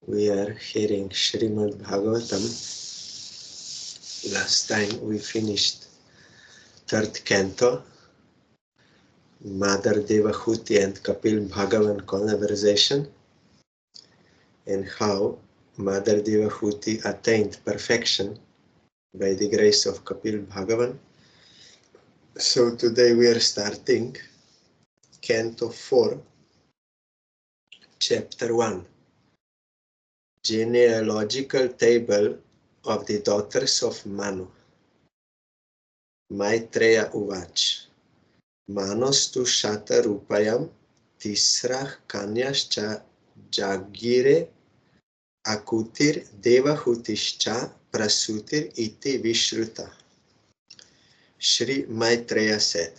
We are hearing Srimad Bhagavatam. Last time we finished third canto, Mother Devahuti and Kapil Bhagavan conversation, and how Mother Devahuti attained perfection by the grace of Kapil Bhagavan. So today we are starting Canto 4, Chapter 1, Genealogical Table of the Daughters of Manu. Maitreya Uvach. Manostu Shata Rupayam Tisrah Kanyascha Jagire Akutir Devahutischa Prasutir Iti Vishruta. Sri Maitreya said,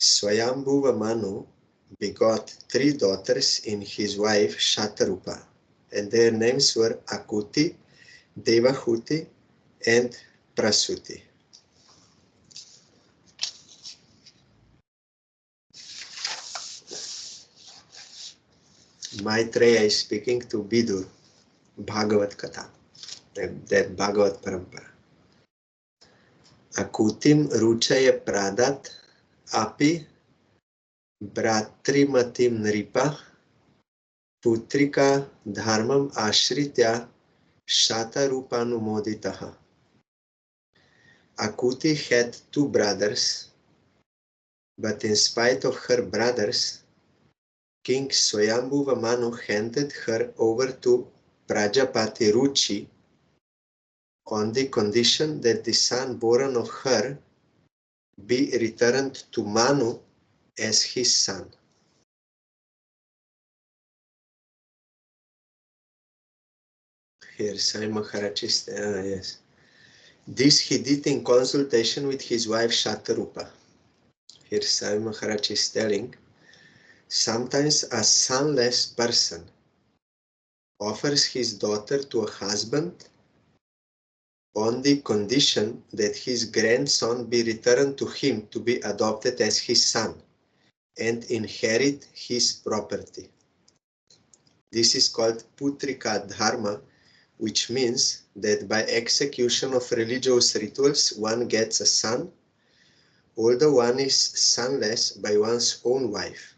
Swayambhuva Manu begot 3 daughters in his wife Shatarupa, and their names were Akuti, Devahuti, and Prasuti. Maitreya is speaking to Bidur, Bhagavat Katha, that Bhagavat Parampara. Akutim Ruchaya Pradat Api Bratrimatim Nripa Putrika Dharmam Ashritya Shatarupannumoditaha. Akuti had 2 brothers, but in spite of her brothers, King Swayambhuva Manu handed her over to Prajapati Ruchi on the condition that the son born of her be returned to Manu as his son. Here Sai Maharaj is, yes. This he did in consultation with his wife Shatarupa. Here Sai Maharaj is telling, sometimes a sonless person offers his daughter to a husband on the condition that his grandson be returned to him to be adopted as his son and inherit his property. This is called Putrika Dharma, which means that by execution of religious rituals one gets a son, although one is sonless by one's own wife.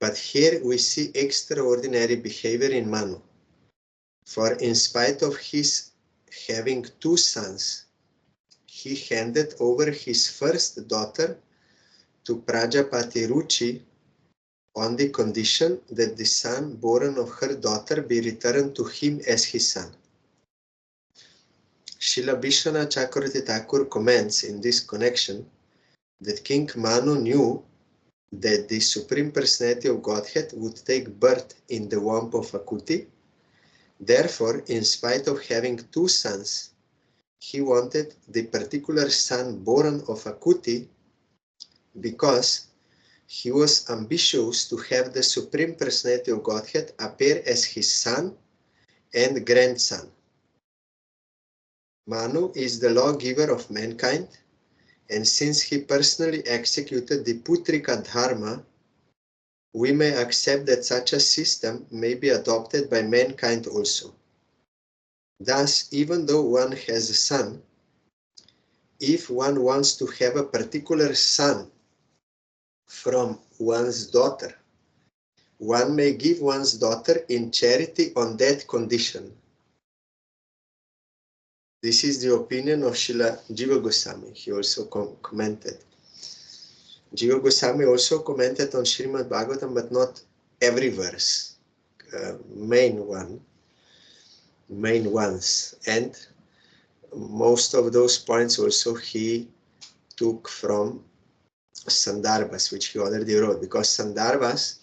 But here we see extraordinary behavior in Manu, for in spite of his having 2 sons, he handed over his first daughter to Prajapati Ruchi on the condition that the son born of her daughter be returned to him as his son. Srila Vishwanath Chakravarti Thakur comments in this connection that King Manu knew that the Supreme Personality of Godhead would take birth in the womb of Akuti. Therefore, in spite of having 2 sons, he wanted the particular son born of Akuti because he was ambitious to have the Supreme Personality of Godhead appear as his son and grandson. Manu is the lawgiver of mankind, and since he personally executed the Putrika Dharma, we may accept that such a system may be adopted by mankind also. Thus, even though one has a son, if one wants to have a particular son from one's daughter, one may give one's daughter in charity on that condition. This is the opinion of Srila Jiva Goswami. He also commented. Jiva Goswami also commented on Srimad Bhagavatam, but not every verse, main ones. And most of those points also he took from Sandarbhas, which he already wrote, because Sandarbhas,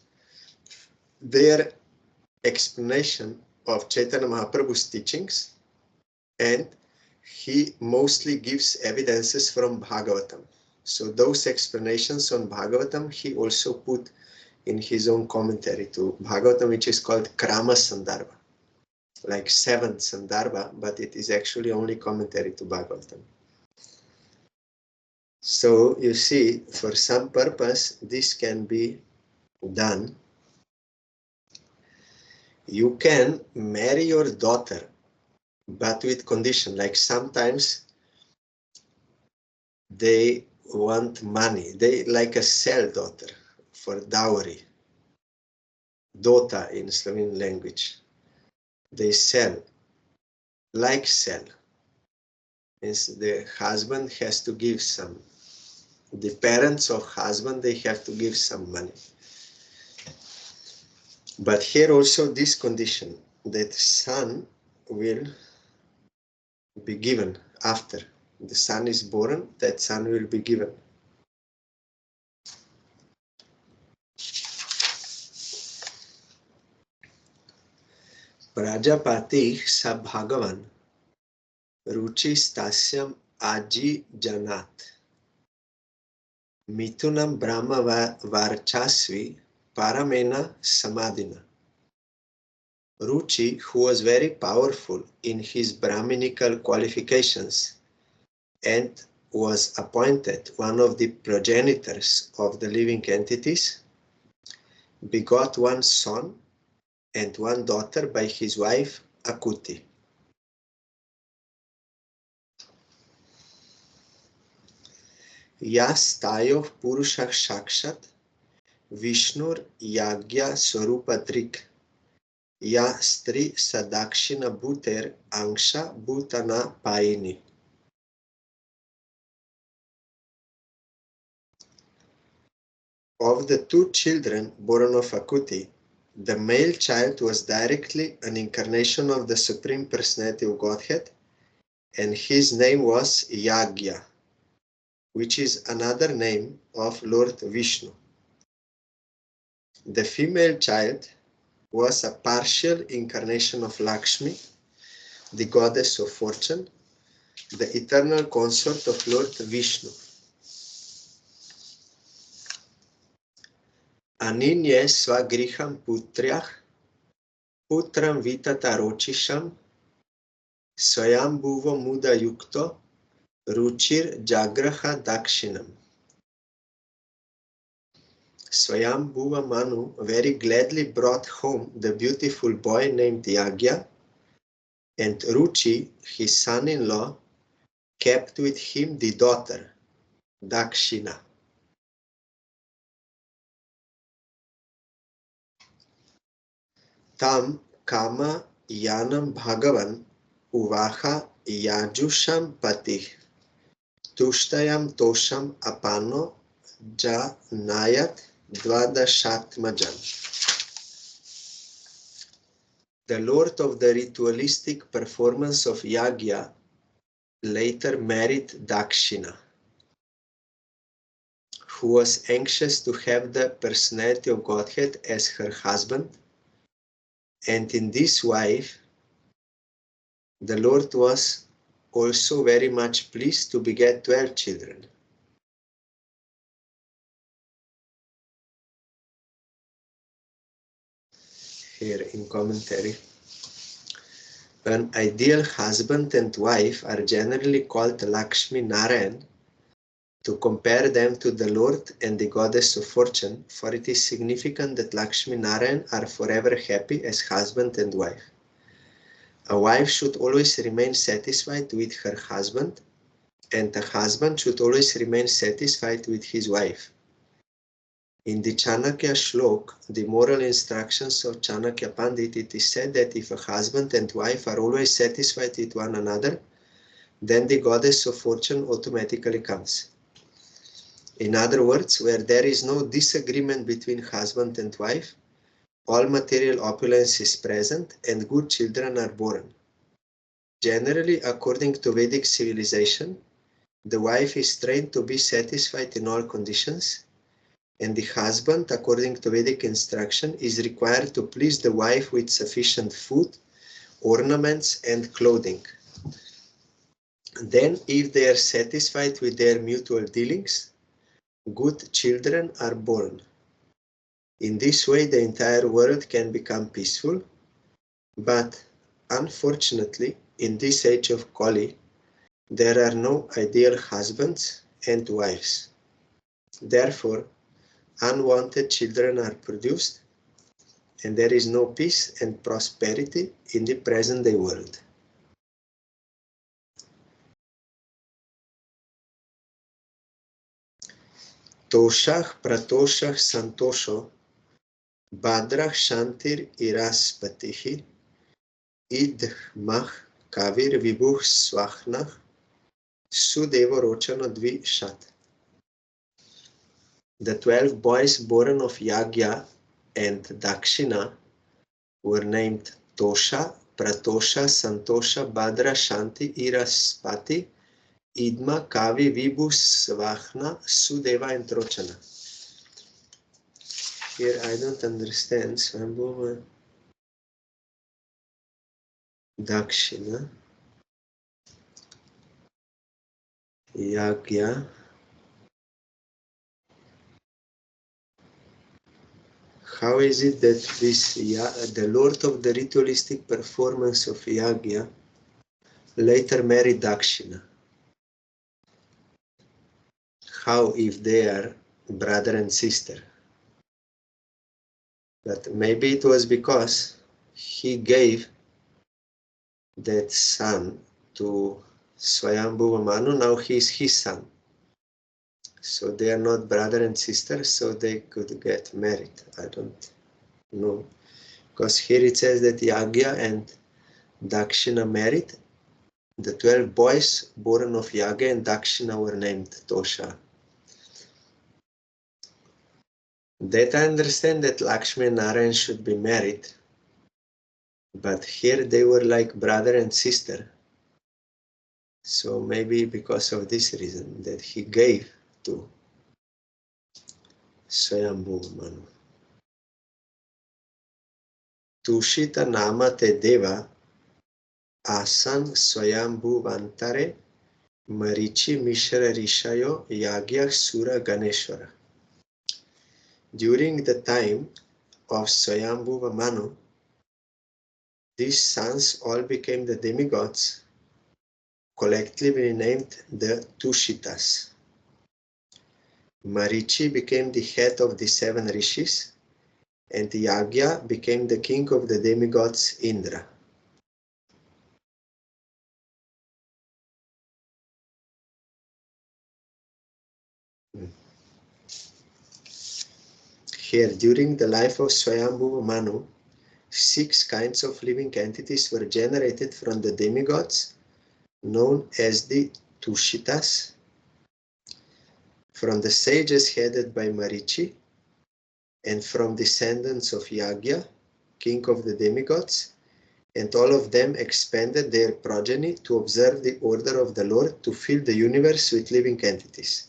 their explanation of Chaitanya Mahaprabhu's teachings, and he mostly gives evidences from Bhagavatam. So those explanations on Bhagavatam he also put in his own commentary to Bhagavatam, which is called Krama Sandarbha, like 7th Sandarbha, but it is actually only commentary to Bhagavatam. So you see, for some purpose, this can be done. You can marry your daughter, but with condition, like sometimes they want money. They like a sell daughter for dowry. Dota in Slovene language. They sell, like sell. Means the husband has to give some. The parents of husband, they have to give some money. But here also this condition, that son will be given after. The son is born, that son will be given. Prajapati sa Bhagavan ruchi stasyam aji janat mitunam brahma varchasvi paramena samadhina. Ruchi, who was very powerful in his Brahminical qualifications and was appointed one of the progenitors of the living entities, begot one son and one daughter by his wife Akuti. Yas tayoh purushah shakshat Vishnur yagya swarupatrik ya stri sadakshina bhuter angsha bhutana paini. Of the two children born of Akuti, the male child was directly an incarnation of the Supreme Personality of Godhead, and his name was Yagya, which is another name of Lord Vishnu. The female child was a partial incarnation of Lakshmi, the goddess of fortune, the eternal consort of Lord Vishnu. Aninye swagriham putriach putram vitata rochisham swayam bhuva muda yukto ruchir jagraha dakshinam. Swayam bhuva Manu very gladly brought home the beautiful boy named Yagya, and Ruchi, his son-in-law, kept with him the daughter, Dakshina. Tam kama yanam bhagavan uvaha yajusham patih tushtayam tosham apano janayat dvadashatmajan. The lord of the ritualistic performance of Yagya later married Dakshina, who was anxious to have the personality of Godhead as her husband, and in this wife the Lord was also very much pleased to beget 12 children. Here in commentary, an ideal husband and wife are generally called Lakshmi Narayan to compare them to the Lord and the goddess of fortune, for it is significant that Lakshmi Narayan are forever happy as husband and wife. A wife should always remain satisfied with her husband, and a husband should always remain satisfied with his wife. In the Chanakya Shlok, the moral instructions of Chanakya Pandit, it is said that if a husband and wife are always satisfied with one another, then the goddess of fortune automatically comes. In other words, where there is no disagreement between husband and wife, all material opulence is present and good children are born. Generally, according to Vedic civilization, the wife is trained to be satisfied in all conditions, and the husband, according to Vedic instruction, is required to please the wife with sufficient food, ornaments, and clothing. Then, if they are satisfied with their mutual dealings, good children are born. In this way, the entire world can become peaceful, but unfortunately, in this age of Kali, there are no ideal husbands and wives. Therefore, unwanted children are produced, and there is no peace and prosperity in the present day world. Toshah pratoshah santosho badrah shantir iraspatihi idmah kavir vibuh swachnah sudevo rochana dvi shat. The 12 boys born of Yagya and Dakshina were named Tosha, Pratosha, Santosha, Badra, Shanti, Iraspati, Idma, Kavi, Vibhu, Svachna, Sudeva, and Trochana. Here I don't understand. Swambhuva, Dakshina, Yagya. How is it that this the Lord of the ritualistic performance of Yagya later married Dakshina? How if they are brother and sister? But maybe it was because he gave that son to Swayambhuva Manu, now he is his son. So they are not brother and sister, so they could get married. I don't know. Because here it says that Yagya and Dakshina married. The 12 boys born of Yagya and Dakshina were named Tosha. That I understand that Lakshmi and Narayan should be married. But here they were like brother and sister. So maybe because of this reason that he gave to Swayambhuva Manu. Tushita nama te deva asan Swayambhuvantare Marichi Mishra Rishayo Yagya Sura Ganeshwara. During the time of Swayambhuva Manu, these sons all became the demigods, collectively named the Tushitas. Marichi became the head of the 7 rishis, and Yagya became the king of the demigods Indra. Here, during the life of Swayambhuva Manu, 6 kinds of living entities were generated from the demigods, known as the Tushitas, from the sages headed by Marichi, and from descendants of Yagya, king of the demigods, and all of them expanded their progeny to observe the order of the Lord to fill the universe with living entities.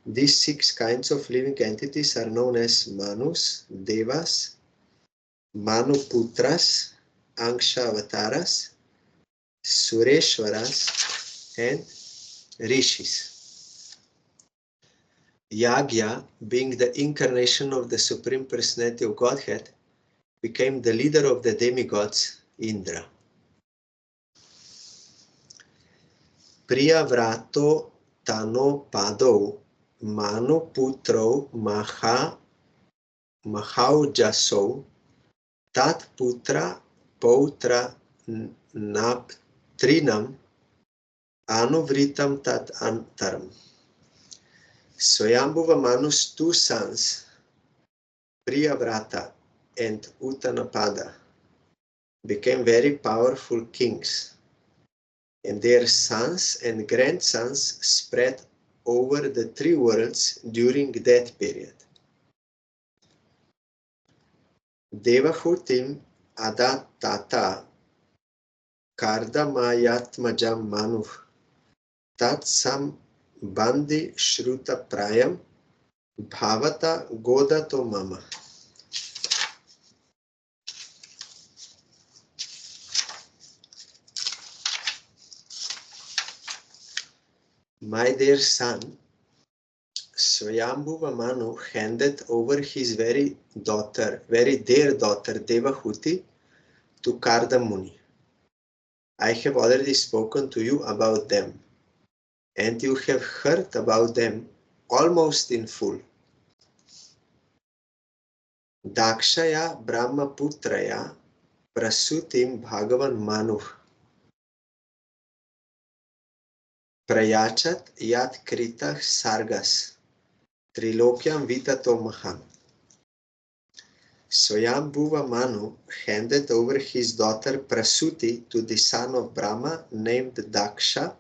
These 6 kinds of living entities are known as Manus, Devas, Manuputras, Anksha Avataras, Sureshwaras, and Rishis. Yagya, being the incarnation of the Supreme Personality of Godhead, became the leader of the demigods, Indra. Priyavrato Tano Pado Manu Putro Mahaujaso Tat Putra Poutra Naptrinam Anuvritam Tat Antaram. Swayambhuva Manu's 2 sons, Priyavrata and Uttanapada, became very powerful kings, and their sons and grandsons spread over the 3 worlds during that period. Devahutim Adatata Kardamayatmajam Manu Tat Sam Bandi Shruta Prayam Bhavata Godato Mama. My dear son, Swayambhuva Manu handed over his very dear daughter Devahuti to Karda Muni. I have already spoken to you about them, and you have heard about them almost in full. Dakshaya Brahmaputraya Prasutim Bhagavan Manu Prayachat Yat Kritah Sargas Trilokyam Vitato Maham. Swayambhuva Manu handed over his daughter Prasuti to the son of Brahma named Daksha,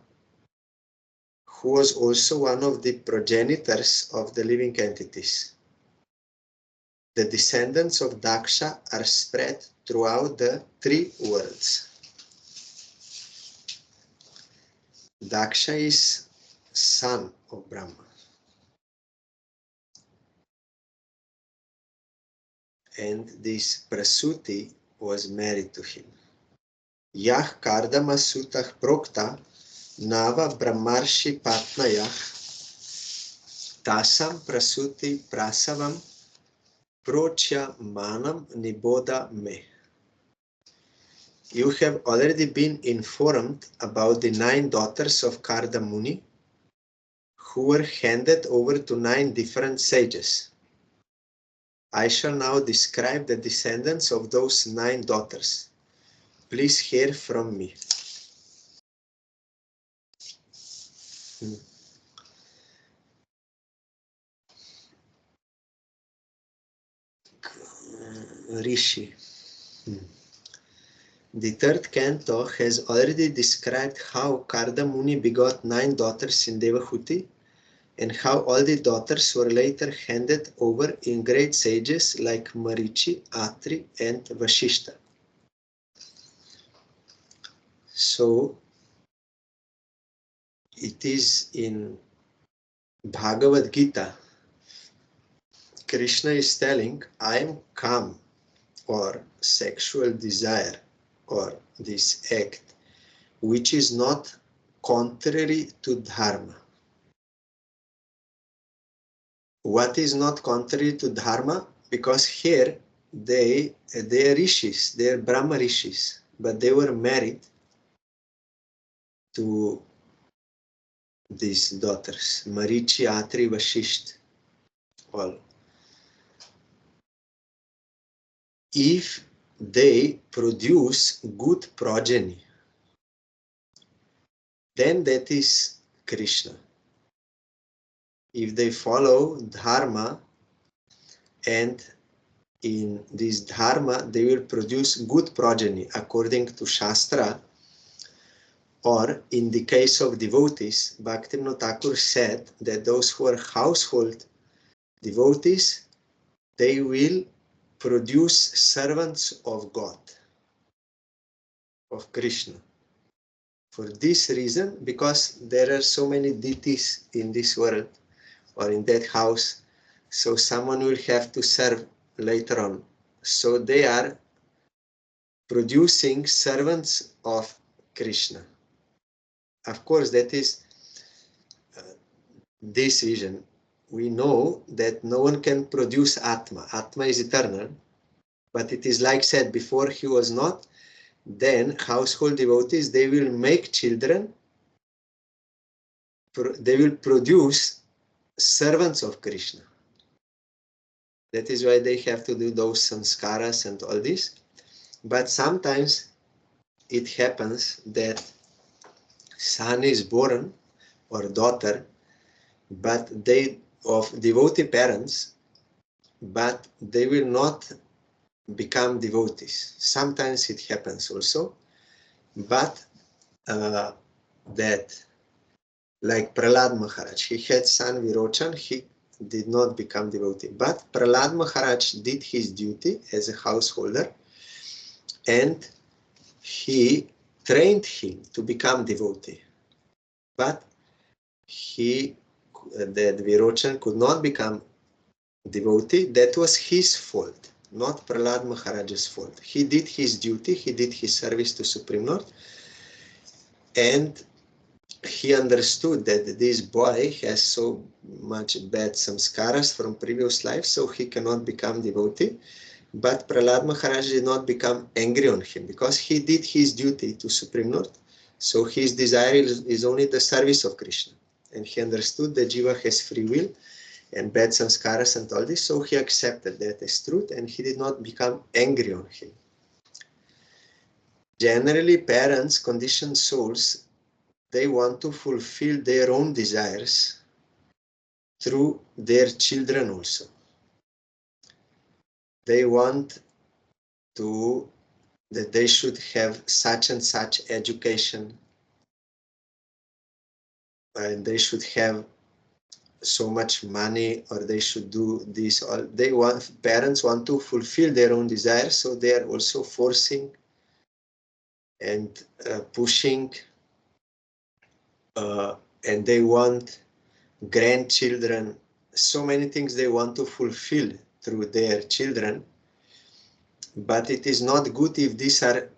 who was also one of the progenitors of the living entities. The descendants of Daksha are spread throughout the 3 worlds. Daksha is son of Brahma. And this Prasuti was married to him. Yah Kardama Sutah Prokta Nava Brahmarshi Patnayah Tasam Prasuti Prasavam Prochya Manam Niboda Me. You have already been informed about the 9 daughters of Karda Muni, who were handed over to 9 different sages. I shall now describe the descendants of those 9 daughters. Please hear from me. Rishi. The 3rd canto has already described how Karda Muni begot 9 daughters in Devahuti, and how all the daughters were later handed over in great sages like Marichi, Atri, and Vashishta. So, it is in Bhagavad Gita, Krishna is telling, I am kam, or sexual desire, or this act, which is not contrary to dharma. What is not contrary to dharma? Because here they are rishis, they are Brahma rishis, but they were married to these daughters, Marichi, Atri, Vashisht, all. If they produce good progeny, then that is Krishna. If they follow dharma, and in this dharma they will produce good progeny according to Shastra, or in the case of devotees, Bhaktivinoda Thakur said that those who are household devotees, they will produce servants of God, of Krishna. For this reason, because there are so many deities in this world or in that house, so someone will have to serve later on. So they are producing servants of Krishna. Of course, that is this vision. We know that no one can produce Atma. Atma is eternal, but it is like said, before he was not, then household devotees, they will make children, they will produce servants of Krishna. That is why they have to do those sanskaras and all this. But sometimes it happens that son is born or daughter, but they of devotee parents, but they will not become devotees. Sometimes it happens also, but that, like Prahlad Maharaj, he had son Virochan, he did not become devotee, but Prahlad Maharaj did his duty as a householder, and he trained him to become devotee. But that Virochan could not become devotee, that was his fault, not Prahlad Maharaj's fault. He did his duty, he did his service to Supreme Lord, and he understood that this boy has so much bad samskaras from previous life, so he cannot become devotee. But Prahlad Maharaj did not become angry on him, because he did his duty to Supreme Lord. So his desire is only the service of Krishna. And he understood that Jiva has free will, and bad sanskaras and all this, so he accepted that as truth and he did not become angry on him. Generally, parents, conditioned souls, they want to fulfill their own desires through their children also. They want that they should have such and such education, and they should have so much money, or they should do this. Or parents want to fulfill their own desires, so they are also forcing and pushing, and they want grandchildren, so many things they want to fulfill through their children. But it is not good if these are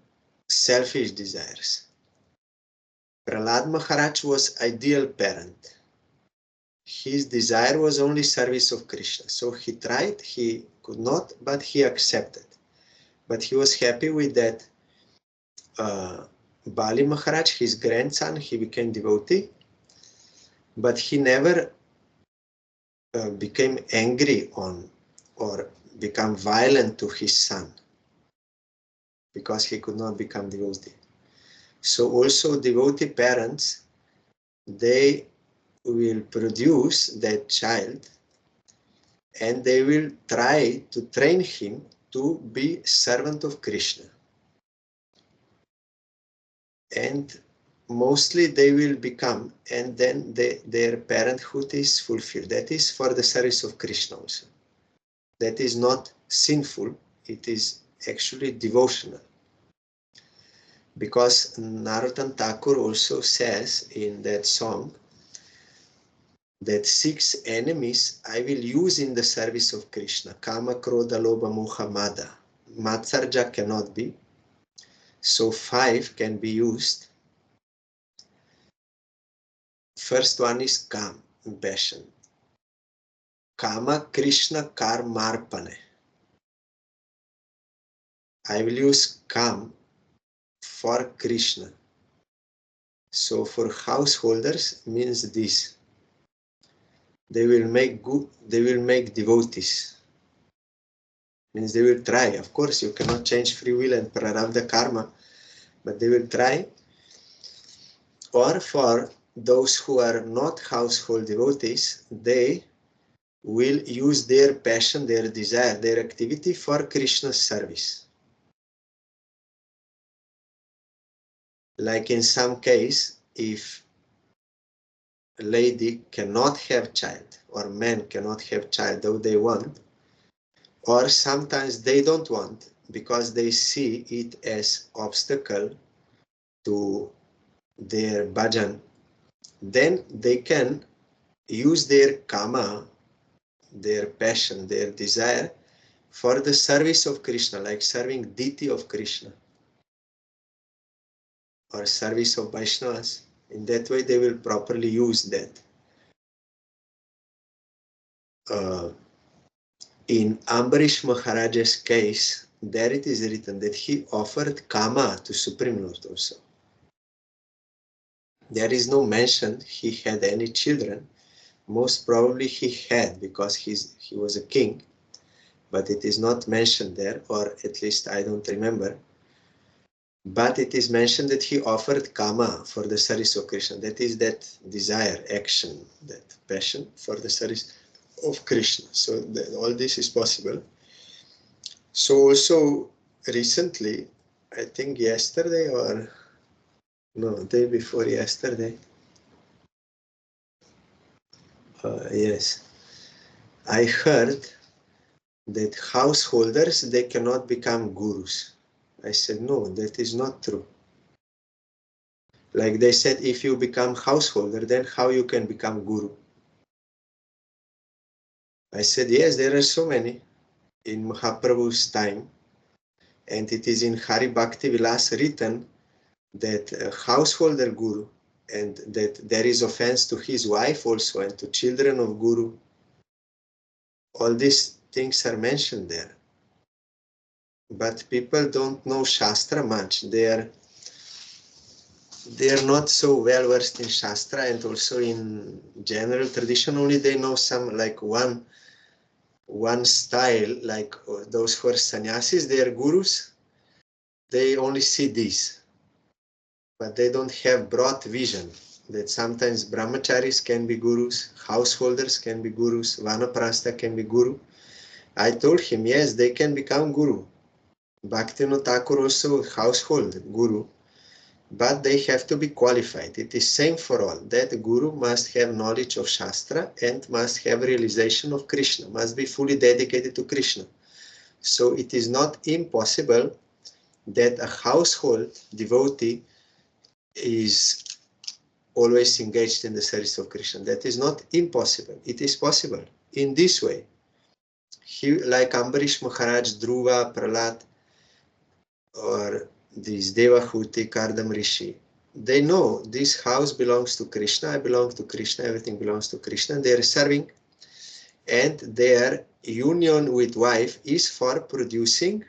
selfish desires. Prahlad Maharaj was ideal parent. His desire was only service of Krishna. So he tried, he could not, but he accepted. But he was happy with that. Bali Maharaj, his grandson, he became devotee, but he never became angry on or become violent to his son, because he could not become devotee. So also devotee parents, they will produce that child and they will try to train him to be servant of Krishna. And mostly they will become, and then their parenthood is fulfilled. That is for the service of Krishna also. That is not sinful, it is actually devotional. Because Narottam Thakur also says in that song that 6 enemies I will use in the service of Krishna. Kama, Krodha, Lobha, Moha, Mada. Matsarja cannot be. So 5 can be used. First one is Kam, passion. Kama, Krishna, Karmarpane. I will use Kam for Krishna. So for householders means this. They will make devotees. Means they will try. Of course, you cannot change free will and prarabdha karma, but they will try. Or for those who are not household devotees, they will use their passion, their desire, their activity for Krishna's service. Like in some case, if a lady cannot have child, or men cannot have child, though they want, or sometimes they don't want, because they see it as obstacle to their bhajan, then they can use their kama, their passion, their desire for the service of Krishna, like serving deity of Krishna or service of Vaishnavas. In that way they will properly use that. In Ambarish Maharaj's case, there it is written that he offered kama to Supreme Lord also. There is no mention he had any children. Most probably he had, because he was a king, but it is not mentioned there, or at least I don't remember. But it is mentioned that he offered kama for the service of Krishna. That is that desire, action, that passion for the service of Krishna. So all this is possible. So also recently, I think yesterday or no, day before yesterday, yes, I heard that householders, they cannot become gurus. I said, no, that is not true. Like they said, if you become householder, then how you can become guru? I said, yes, there are so many in Mahaprabhu's time. And it is in Hari Bhakti Vilas written that householder guru, and that there is offense to his wife also and to children of guru. All these things are mentioned there. But people don't know Shastra much. They are they are not so well versed in Shastra and also in general tradition. Only they know some like one style, like those who are sannyasis, they are gurus. They only see this, but they don't have broad vision that sometimes brahmacharis can be gurus, householders can be gurus, vanaprastha can be guru. I told him, yes, they can become guru. Bhaktivinoda Thakur also household guru, but they have to be qualified. It is same for all. That guru must have knowledge of Shastra and must have realization of Krishna, must be fully dedicated to Krishna. So it is not impossible that a household devotee is always engaged in the service of Krishna. That is not impossible. It is possible in this way. He, like Ambarish Maharaj, Dhruva, Prahlad, or this Devahuti, Kardam Rishi, they know this house belongs to Krishna, I belong to Krishna, everything belongs to Krishna. They are serving, and their union with wife is for producing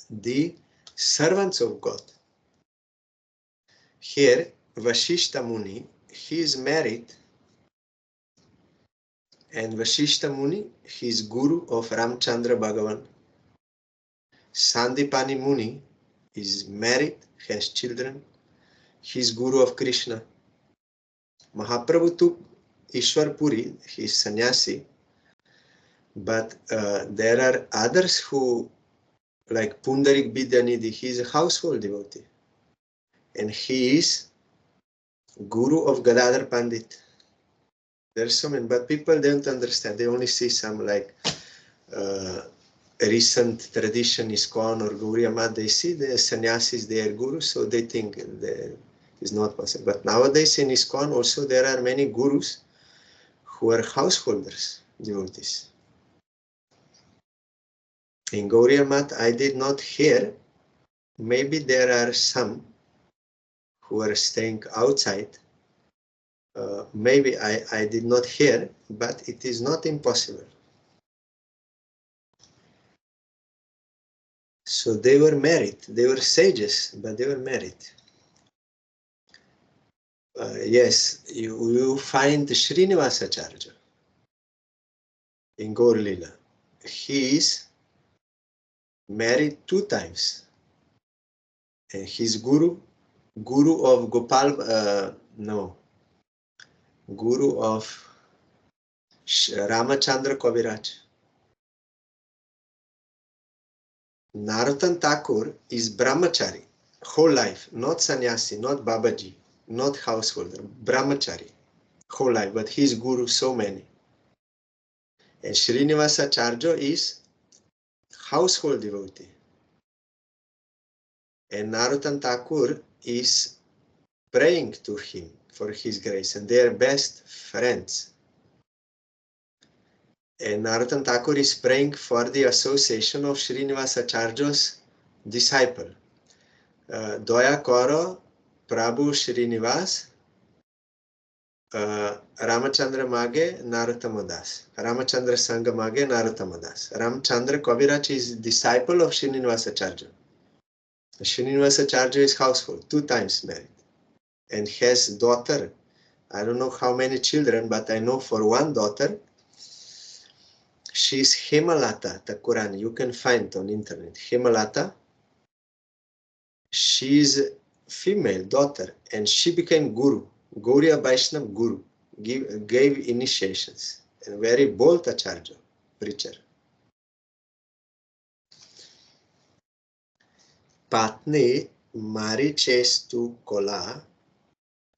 the servants of God. Here, Vashishta Muni, he is married, and Vashishta Muni, he is guru of Ramchandra Bhagavan. Sandipani Muni is married, has children, he is guru of Krishna. Mahaprabhu took Ishwar Puri, he is sannyasi, but there are others who, like Pundarik Vidyanidhi, he is a household devotee, and he is guru of Gadadhar Pandit. There are so many, but people don't understand. They only see some like recent tradition ISKCON or Gauriya Math. They see the sannyasis, they are gurus, so they think that is not possible. But nowadays in ISKCON also there are many gurus who are householders, devotees. In Gauriya Math, I did not hear. Maybe there are some who are staying outside. Maybe I did not hear, but it is not impossible. So they were married. They were sages, but they were married. Yes, you find Srinivasacharya in Gaur Lila. He is married 2 times. And his guru of Gopal, guru of Ramachandra Kaviraj. Narottam Thakur is brahmachari, whole life, not sannyasi, not Babaji, not householder, brahmachari, whole life, but his guru so many. And Srinivasacharya is household devotee. And Narottam Thakur is praying to him for his grace, and they are best friends. And Narottam Thakur is praying for the association of Srinivasacharya's disciple. Doya Koro Prabhu Srinivas Ramachandra Mage Narottama Das. Ramachandra Sangha Mage Narottama Das. Ramachandra Kaviraj is disciple of Srinivasacharya. Srinivasacharya is household, 2 times married, and has daughter. I don't know how many children, but I know for one daughter, she is Hemalata Thakurani. You can find on internet. Hemalata. She is female daughter, and she became guru, Gauriya Vaishnava guru, gave initiations, and very bold acharya, preacher. Patni Marichestu Kola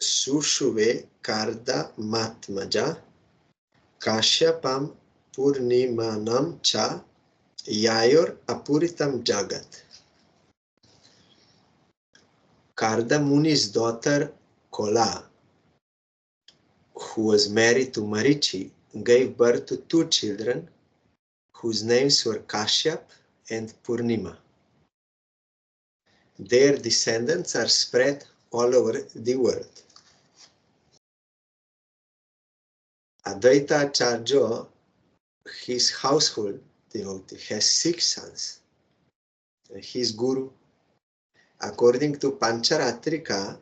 Sushuve Karda Matmaja Kashyapam Purnimanam Cha Yayor Apuritam Jagat. Karda Muni's daughter Kola, who was married to Marichi, gave birth to 2 children whose names were Kashyap and Purnima. Their descendants are spread all over the world. Advaita Acharya, his household devotee, has 6 sons. His guru, according to Pancharatrika,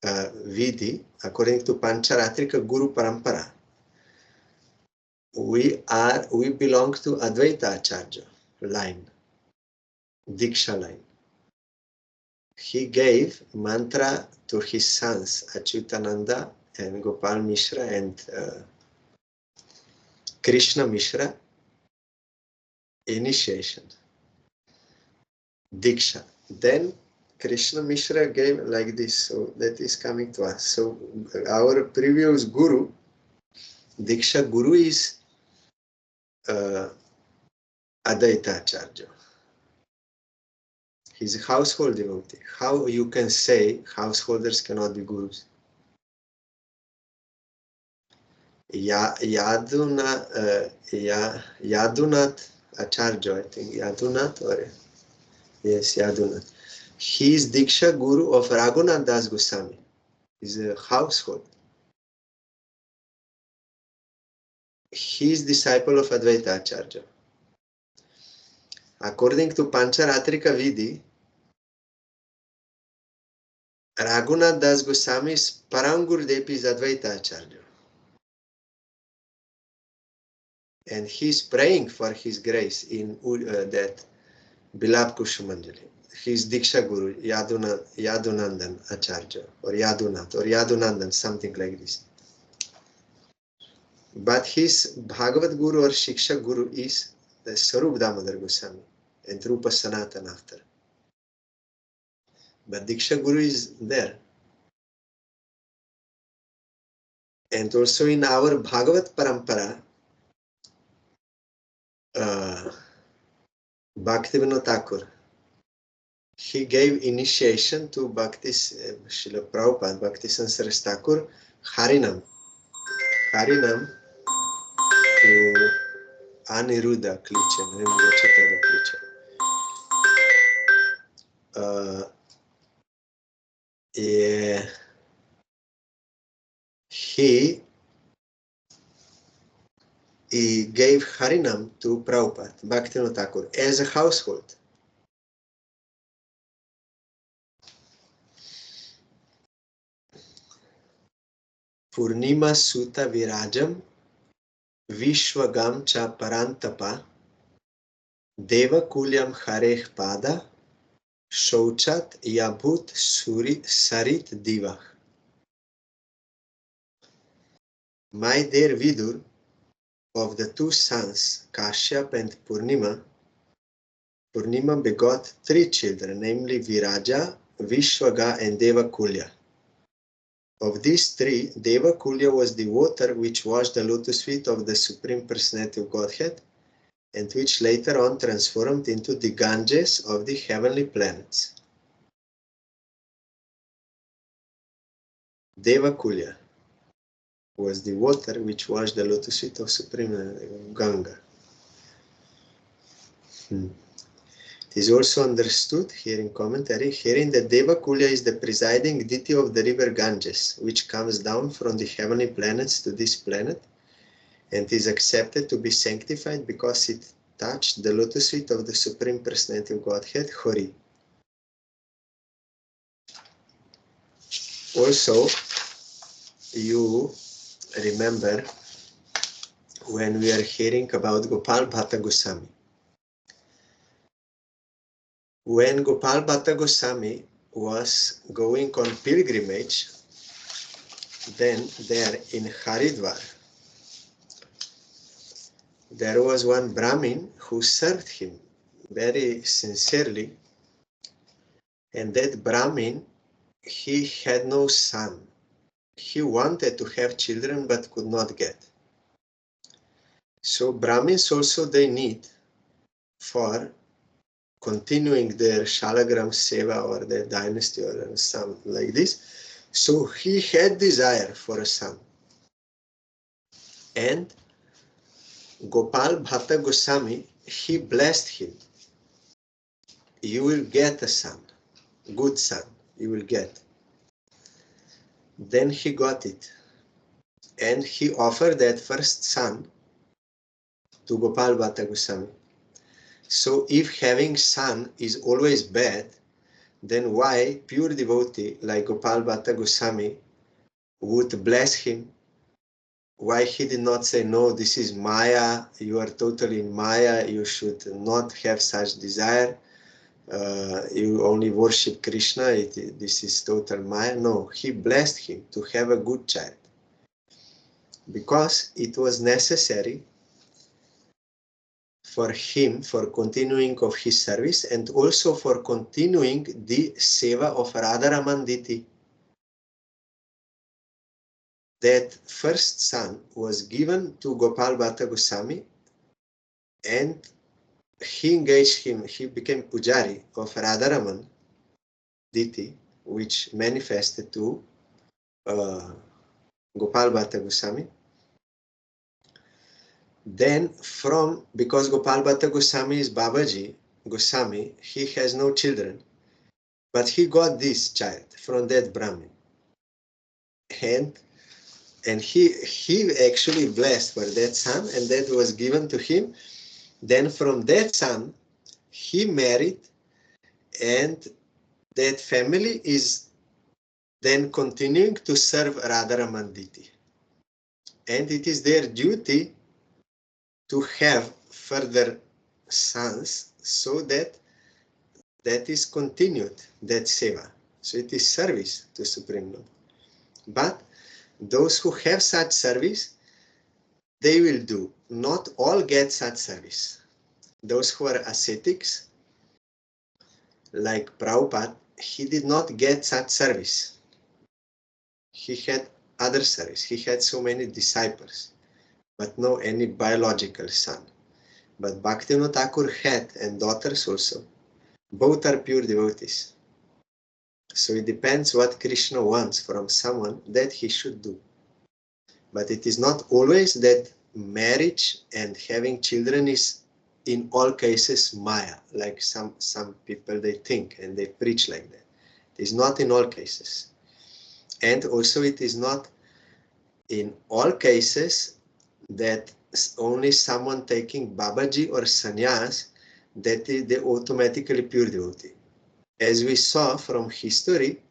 Vidhi, according to Pancharatrika Guru Parampara, we belong to Advaita Acharya line, Diksha line. He gave mantra to his sons, Achyutananda and Gopal Mishra and Krishna Mishra, initiation, Diksha. Then Krishna Mishra gave like this, so that is coming to us. So our previous Guru, Diksha Guru is Advaita Acharya. He's a household devotee. How you can say householders cannot be gurus? Yadunath Acharya, I think. Yadunath or yes, Yadunath. He is Diksha Guru of Raghunath Das Goswami. He's a household. He is disciple of Advaita Acharya. According to Pancharatrika Vidhi, Raghunath Das Goswami's Parangurudev is Advaita Acharya. And he's praying for his grace in that beloved Kushamanjali. He's Diksha Guru, Yadunandan Acharya, or Yadunandan, something like this. But his Bhagavad Guru or Shiksha Guru is the Sarup Damodar Goswami and Rupa Sanatan after. But Diksha Guru is there. And also in our Bhagavat Parampara, Bhaktivinoda Thakur, he gave initiation to Bhakti Srila Prabhupada, Bhakti Sansaraj Thakur, Harinam. Harinam to Aniruddha Kliče, ne vem, mogoče tega kliče. He gave Harinam to Prabhupada, Bhaktivinoda Thakur, as a household. Purnima Suta Virajam Vishwagam Cha Parantapa Deva Kulyam Hareh Pada Shouchat Yabhut Sarit Divah. My dear Vidur, of the two sons, Kashyap and Purnima, Purnima begot 3 children, namely Viraja, Vishwaga and Devakulya. Of these 3, Devakulya was the water which washed the lotus feet of the Supreme Personality of Godhead and which later on transformed into the Ganges of the heavenly planets. Devakulya was the water which washed the lotus feet of Supreme Ganga. It is also understood here in commentary, herein that Devakulya is the presiding deity of the river Ganges, which comes down from the heavenly planets to this planet and is accepted to be sanctified because it touched the lotus feet of the Supreme Personality of Godhead, Hori. Also, you remember when we are hearing about Gopal Bhatta Goswami. When Gopal Bhatta Goswami was going on pilgrimage, then there in Haridwar, there was one Brahmin who served him very sincerely, and that Brahmin, he had no son. He wanted to have children but could not get. So Brahmins also they need for continuing their Shalagram Seva or their dynasty or something like this. So he had desire for a son. And Gopal Bhatta Goswami, he blessed him. You will get a son, good son, you will get. Then he got it. And he offered that first son to Gopal Bhatta Goswami. So if having son is always bad, then why pure devotee like Gopal Bhatta Goswami would bless him? Why he did not say, no, this is Maya, you are totally in Maya, you should not have such desire, you only worship Krishna, this is total Maya. No, he blessed him to have a good child, because it was necessary for him, for continuing of his service, and also for continuing the seva of Radharaman Diti. That first son was given to Gopal Bhatta Goswami, and he engaged him, he became Pujari of Radharaman Diti, which manifested to Gopal Bhatta Goswami. Then because Gopal Bhatta Goswami is Babaji Goswami, he has no children, but he got this child from that Brahmin. And he actually blessed for that son, and that was given to him. Then from that son, he married, and that family is then continuing to serve Radharaman Diti. And it is their duty to have further sons, so that is continued, that seva. So it is service to Supreme Lord. But those who have such service, they will do. Not all get such service. Those who are ascetics, like Prabhupada, he did not get such service. He had other service. He had so many disciples, but no any biological son. But Bhaktivinoda Thakur had, and daughters also. Both are pure devotees. So it depends what Krishna wants from someone that he should do. But it is not always that marriage and having children is in all cases Maya, like some people they think and they preach like that. It is not in all cases. And also it is not in all cases that only someone taking Babaji or sannyas, that is the automatically pure devotee. As we saw from history,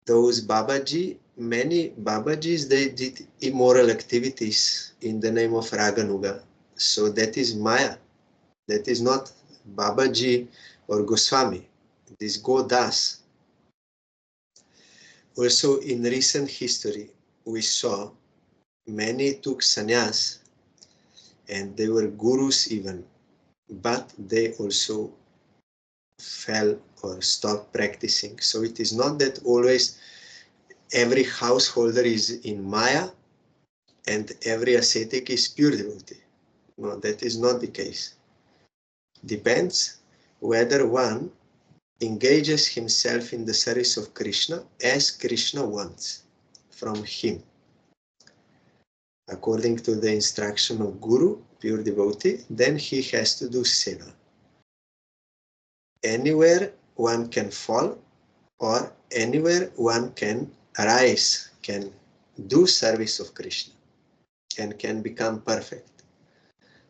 those Babaji, many Babajis, they did immoral activities in the name of Raganuga. So that is Maya. That is not Babaji or Goswami. It is Godas. Also in recent history, we saw many took sannyas, and they were gurus even, but they also fell or stopped practicing. So it is not that always every householder is in Maya and every ascetic is pure devotee. No, that is not the case. Depends whether one engages himself in the service of Krishna as Krishna wants from him. According to the instruction of Guru, pure devotee, then he has to do seva. Anywhere one can fall, or anywhere one can arise, can do service of Krishna and can become perfect.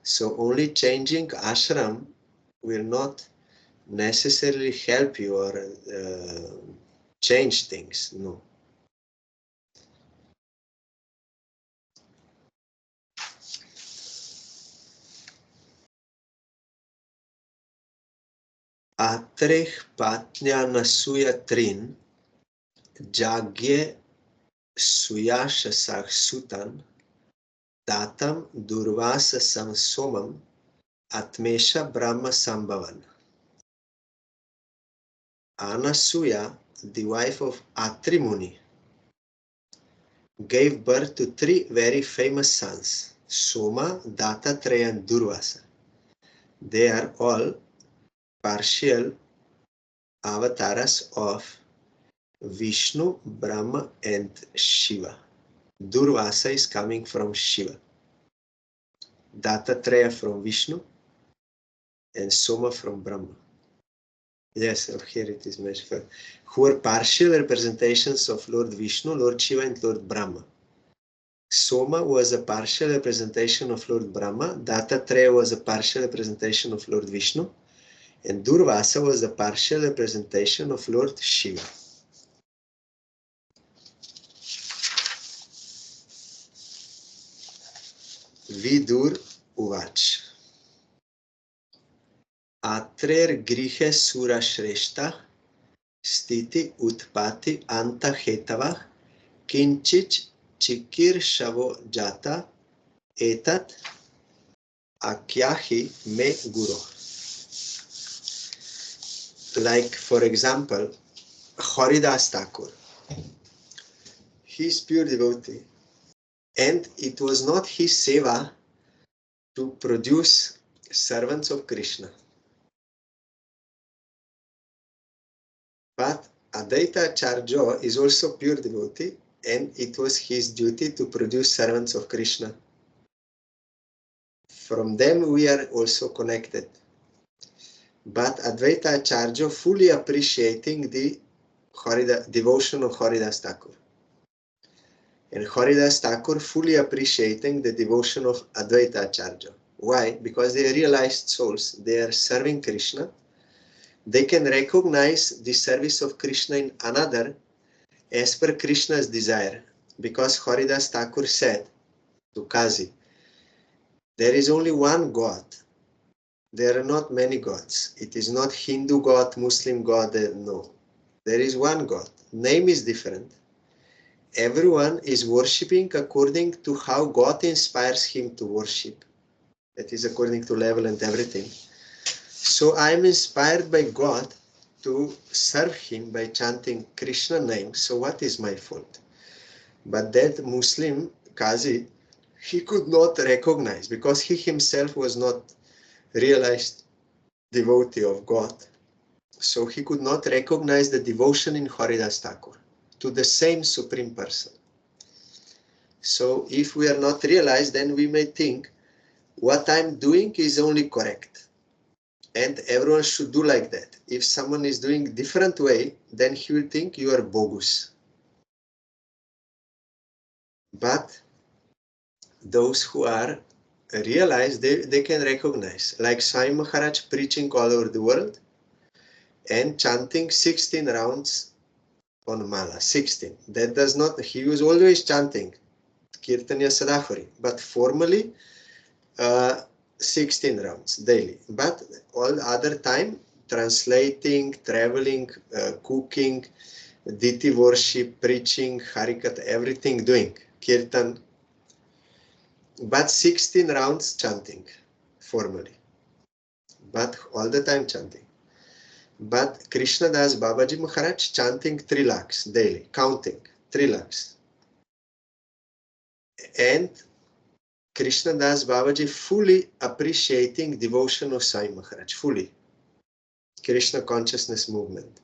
So only changing ashram will not necessarily help you or change things, no. Atrech patnya nasuya trin, jagye suyashasach sutan, datam durvasa samsomam, atmesha brahma sambhavan. Anasuya, the wife of Atri Muni, gave birth to 3 very famous sons, Soma, Dattatreya and Durvasa. They are all partial avatars of Vishnu, Brahma and Shiva. Durvasa is coming from Shiva, Dattatreya from Vishnu, and Soma from Brahma. Yes, here it is mentioned, who are partial representations of Lord Vishnu, Lord Shiva and Lord Brahma. Soma was a partial representation of Lord Brahma, Dattatreya was a partial representation of Lord Vishnu, And Durvasa was the partial representation of Lord Shiva. Vidur Uvach. Atrer grihe sura shreshta stiti utpati anta hetava kinchich chikir shavo jata etat akyahi me guru. Like, for example, Haridas Thakur. He is pure devotee. And it was not his seva to produce servants of Krishna. But Advaita Acharya is also pure devotee, and it was his duty to produce servants of Krishna. From them we are also connected. But Advaita Acharya fully appreciating the devotion of Haridas Thakur. And Haridas Thakur fully appreciating the devotion of Advaita Acharya. Why? Because they are realized souls. They are serving Krishna. They can recognize the service of Krishna in another as per Krishna's desire. Because Haridas Thakur said to Kazi, there is only one God. There are not many gods. It is not Hindu God, Muslim God, no. There is one God. Name is different. Everyone is worshipping according to how God inspires him to worship. That is according to level and everything. So I am inspired by God to serve him by chanting Krishna name. So what is my fault? But that Muslim Qazi, he could not recognize because he himself was not realized devotee of God. So he could not recognize the devotion in Haridas Thakur to the same Supreme Person. So if we are not realized, then we may think what I'm doing is only correct. And everyone should do like that. If someone is doing different way, then he will think you are bogus. But those who are realized, they can recognize. Like Swami Maharaj preaching all over the world and chanting 16 rounds on Mala. 16. That does not, he was always chanting Kirtanya Sadahari, but formally 16 rounds daily. But all other time, translating, traveling, cooking, deity worship, preaching, harikat, everything doing, kirtan. But 16 rounds chanting, formally. But all the time chanting. But Krishna Das Babaji Maharaj chanting 3 lakhs daily, counting 3 lakhs. And Krishna Das Babaji fully appreciating devotion of Sai Maharaj, fully. Krishna consciousness movement,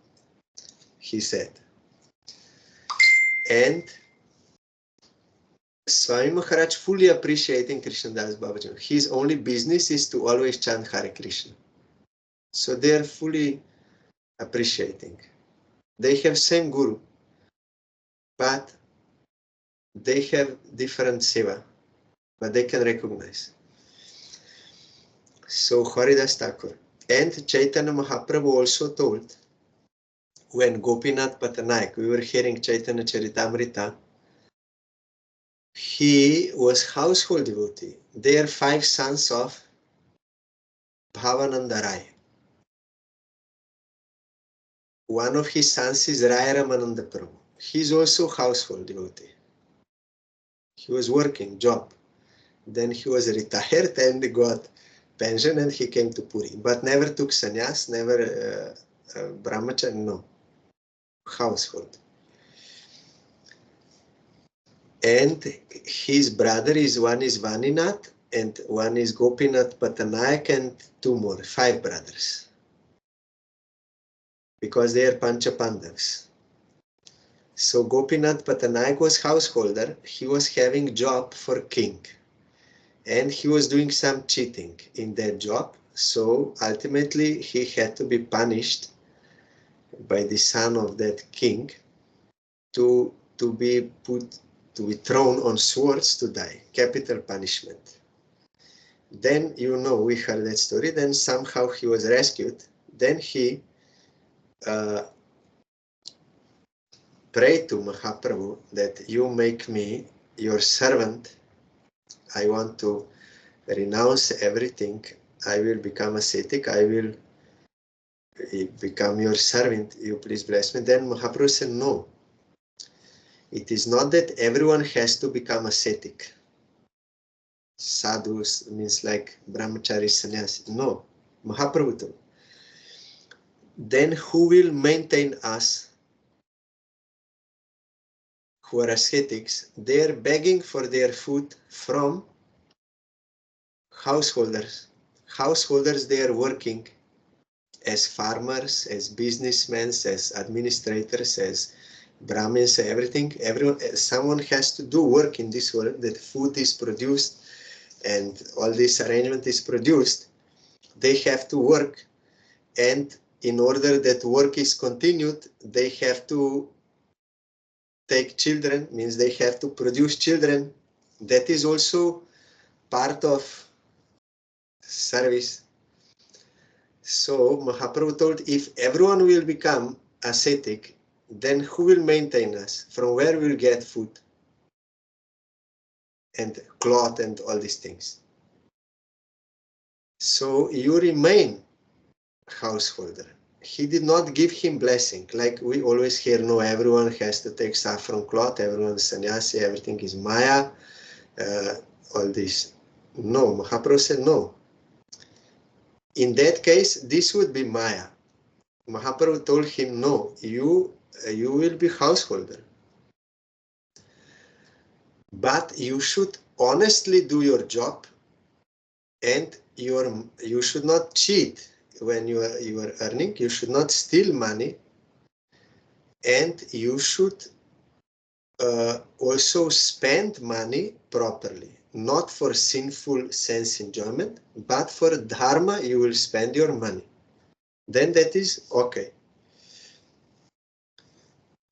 he said. And Swami Maharaj fully appreciating Krishna Das Babaji. His only business is to always chant Hare Krishna. So they are fully appreciating. They have same guru, but they have different seva, but they can recognize. So Haridas Thakur. And Chaitanya Mahaprabhu also told, when Gopinath Patanaik, we were hearing Chaitanya Charitamrita, he was household devotee. They are 5 sons of Bhavananda Rai. One of his sons is Rai Ramananda Prabhu. He is also household devotee. He was working, job. Then he was retired and got pension and he came to Puri. But never took sannyas, never brahmacharya, no. Household. And his brother is, one is Vaninath and one is Gopinath Patanaik and 2 more, 5 brothers. Because they are Pancha Pandavas. So Gopinath Patanaik was householder. He was having job for king. And he was doing some cheating in that job. So ultimately he had to be punished by the son of that king to be thrown on swords to die. Capital punishment. Then, we heard that story. Then somehow he was rescued then he prayed to Mahaprabhu that you make me your servant. I want to renounce everything. I will become ascetic. I will become your servant. You please bless me. Then Mahaprabhu said, no. It is not that everyone has to become ascetic. Sadhus means like brahmachari sannyasi. No. Mahaprabhu told. Then who will maintain us who are ascetics? They are begging for their food from householders. Householders, they are working as farmers, as businessmen, as administrators, as Brahmins, everything. Everyone, someone has to do work in this world, that food is produced and all this arrangement is produced. They have to work, and in order that work is continued, they have to take children, means they have to produce children. That is also part of service. So Mahaprabhu told, if everyone will become ascetic, then who will maintain us? From where we'll get food and cloth and all these things? So you remain householder. He did not give him blessing. Like we always hear, no, everyone has to take saffron cloth, everyone is sannyasi, everything is Maya, all this. No, Mahaprabhu said no. In that case, this would be Maya. Mahaprabhu told him, no, you will be householder. But you should honestly do your job, and you should not cheat when you are earning. You should not steal money, and you should also spend money properly, not for sinful sense enjoyment, but for dharma you will spend your money. Then that is okay.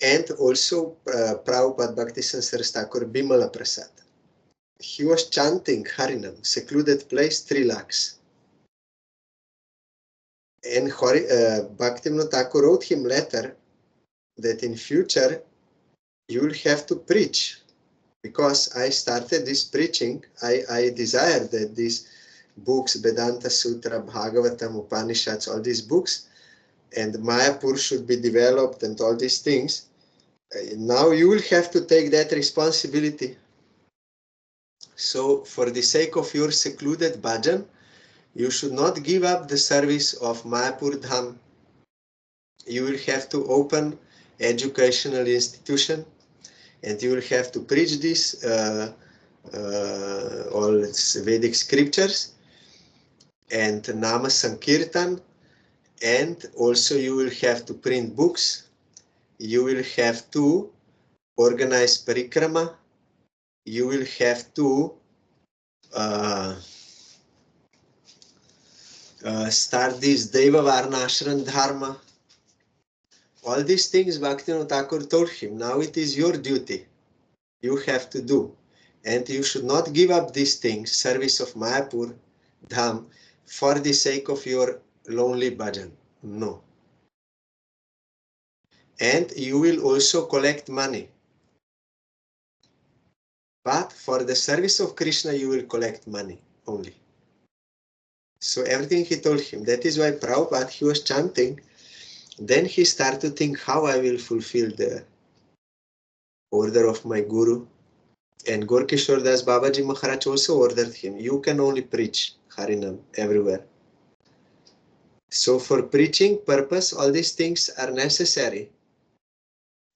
And also Prabhupada Bhaktisiddhanta Saraswati Thakur Bimala Prasad. He was chanting Harinam, secluded place, 3 lakhs. And Bhaktivinoda Thakur wrote him letter that in future you will have to preach, because I started this preaching. I desire that these books, Vedanta Sutra, Bhagavatam, Upanishads, all these books, and Mayapur should be developed and all these things. Now you will have to take that responsibility. So for the sake of your secluded bhajan, you should not give up the service of Mayapur Dham. You will have to open educational institution, and you will have to preach this all Vedic scriptures and Nama Sankirtan, and also you will have to print books. You will have to organize parikrama. You will have to start this Deva Varnashram Dharma. All these things Bhaktivinoda Thakur told him. Now it is your duty. You have to do. And you should not give up these things, service of Mayapur Dham, for the sake of your lonely bhajan. No. And you will also collect money. But for the service of Krishna, you will collect money only. So everything he told him. That is why Prabhupada, he was chanting. Then he started to think how I will fulfill the order of my guru. And Gorkishore Das Babaji Maharaj also ordered him, you can only preach Harinam everywhere. So for preaching purpose, all these things are necessary.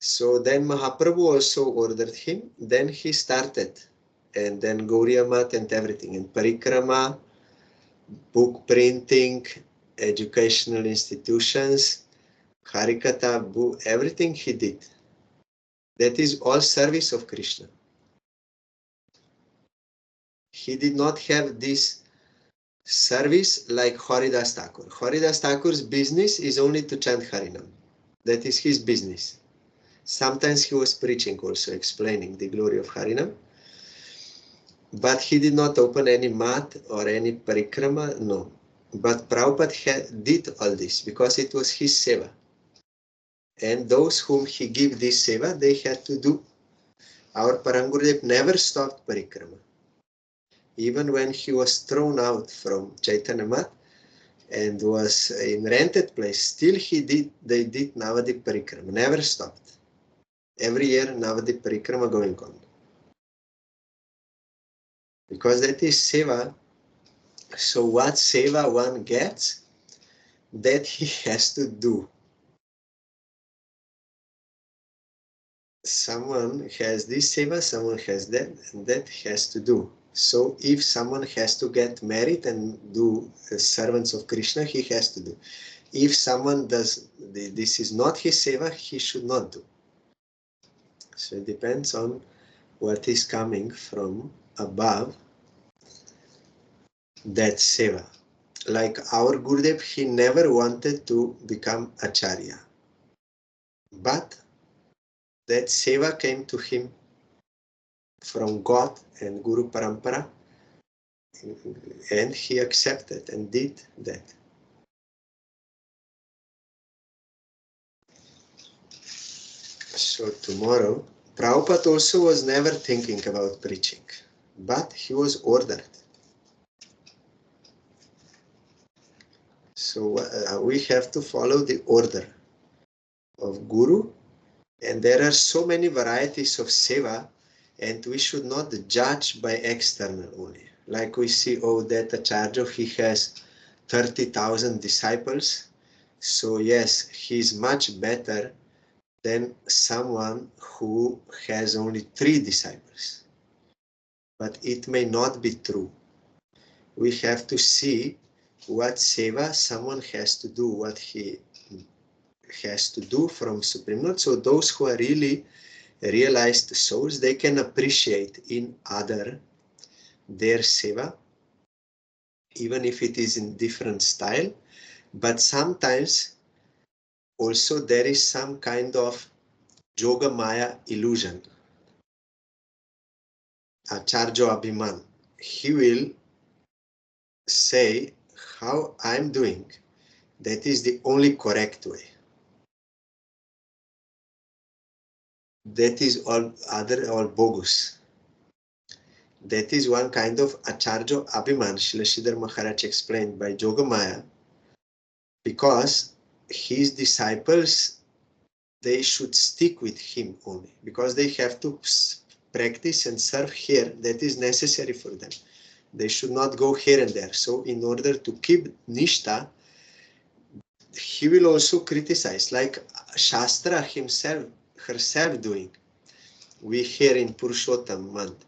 So then Mahaprabhu also ordered him. Then he started. And then Gauriya Mat and everything. And Parikrama, book printing, educational institutions, Harikatha, book, everything he did. That is all service of Krishna. He did not have this service like Haridas Thakur. Haridas Thakur's business is only to chant Harinam. That is his business. Sometimes he was preaching also, explaining the glory of Harinam. But he did not open any mat or any parikrama, no. But Prabhupada did all this because it was his seva. And those whom he gave this seva, they had to do. Our Parangurudev never stopped parikrama. Even when he was thrown out from Chaitanya Math and was in rented place, still they did Navadip parikrama, never stopped. Every year Navadip parikrama going on. Because that is seva. So what seva one gets, that he has to do. Someone has this seva, someone has that, and that has to do. So if someone has to get married and do servants of Krishna, he has to do. If someone does, this is not his seva, he should not do. So it depends on what is coming from above that seva. Like our Gurudev, he never wanted to become acharya. But that seva came to him from God and Guru Parampara, and he accepted and did that. So tomorrow, Prabhupada also was never thinking about preaching, but he was ordered. So we have to follow the order of Guru, and there are so many varieties of seva, and we should not judge by external only. Like we see, oh, that Acharya, he has 30,000 disciples, so yes, he is much better than someone who has only 3 disciples. But it may not be true. We have to see what seva someone has to do, what he has to do from Supreme Lord. So those who are really realized souls, they can appreciate in other their seva, even if it is in different style. But sometimes also there is some kind of Yoga Maya illusion. Acharya Abhiman, he will say how I'm doing, that is the only correct way. That is all bogus. That is one kind of Acharya Abhiman, Srila Sridhar Maharaj explained by Yoga Maya, because his disciples, they should stick with him only, because they have to practice and serve here. That is necessary for them. They should not go here and there. So in order to keep Nishta, he will also criticize, like Shastra herself doing. We hear in Purushottam month,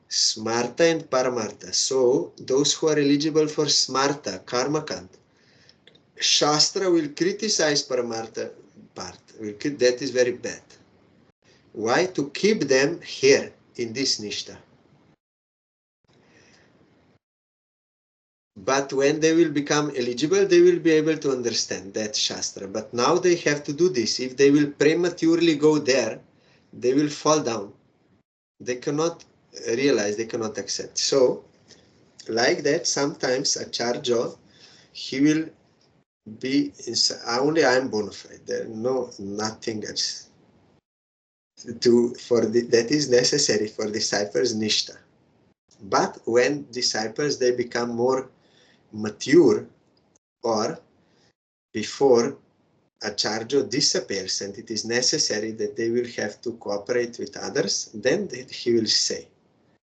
Smarta and Paramartha. So those who are eligible for Smarta, Karma Kant, Shastra will criticize Paramartha part. That is very bad. Why? To keep them here in this Nishta. But when they will become eligible, they will be able to understand that Shastra. But now they have to do this. If they will prematurely go there, they will fall down. They cannot realize, they cannot accept. So, like that, sometimes Acharya, he will be, only I am bona fide. There nothing else. That is necessary for disciples' Nishta. But when disciples, they become more mature, or before Acharya disappears and it is necessary that they will have to cooperate with others, then he will say.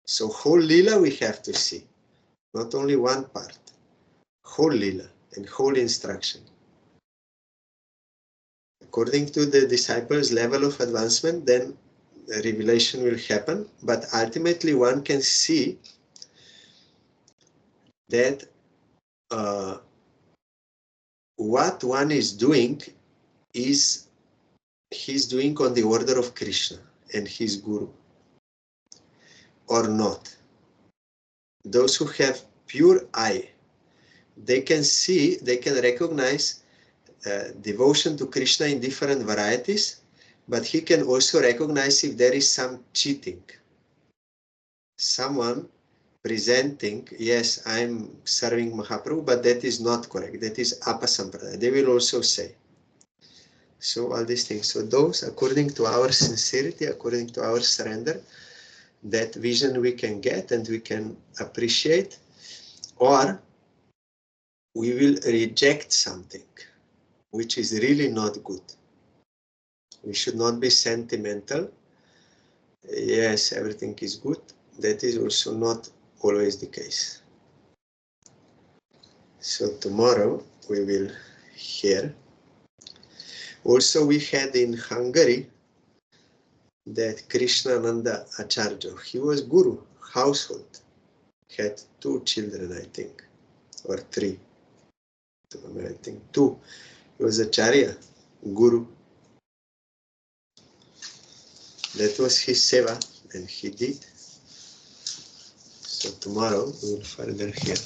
So whole Leela we have to see, not only one part, whole Leela and whole instruction. According to the disciples' level of advancement, then the revelation will happen, but ultimately one can see that what one is doing is he's doing on the order of Krishna and his Guru, or not. Those who have pure eye, they can see, they can recognize devotion to Krishna in different varieties, but he can also recognize if there is some cheating. Someone presenting, yes, I'm serving Mahaprabhu, but that is not correct. That is Apasampradaya. They will also say. So all these things. So those, according to our sincerity, according to our surrender, that vision we can get and we can appreciate, or we will reject something which is really not good. We should not be sentimental. Yes, everything is good. That is also not always the case. So tomorrow we will hear. Also we had in Hungary that Krishnananda Acharya, he was guru, household, had 2 children, I think, or 3. I think 2. He was Acharya, guru. That was his seva, and he did. So tomorrow we will further hear.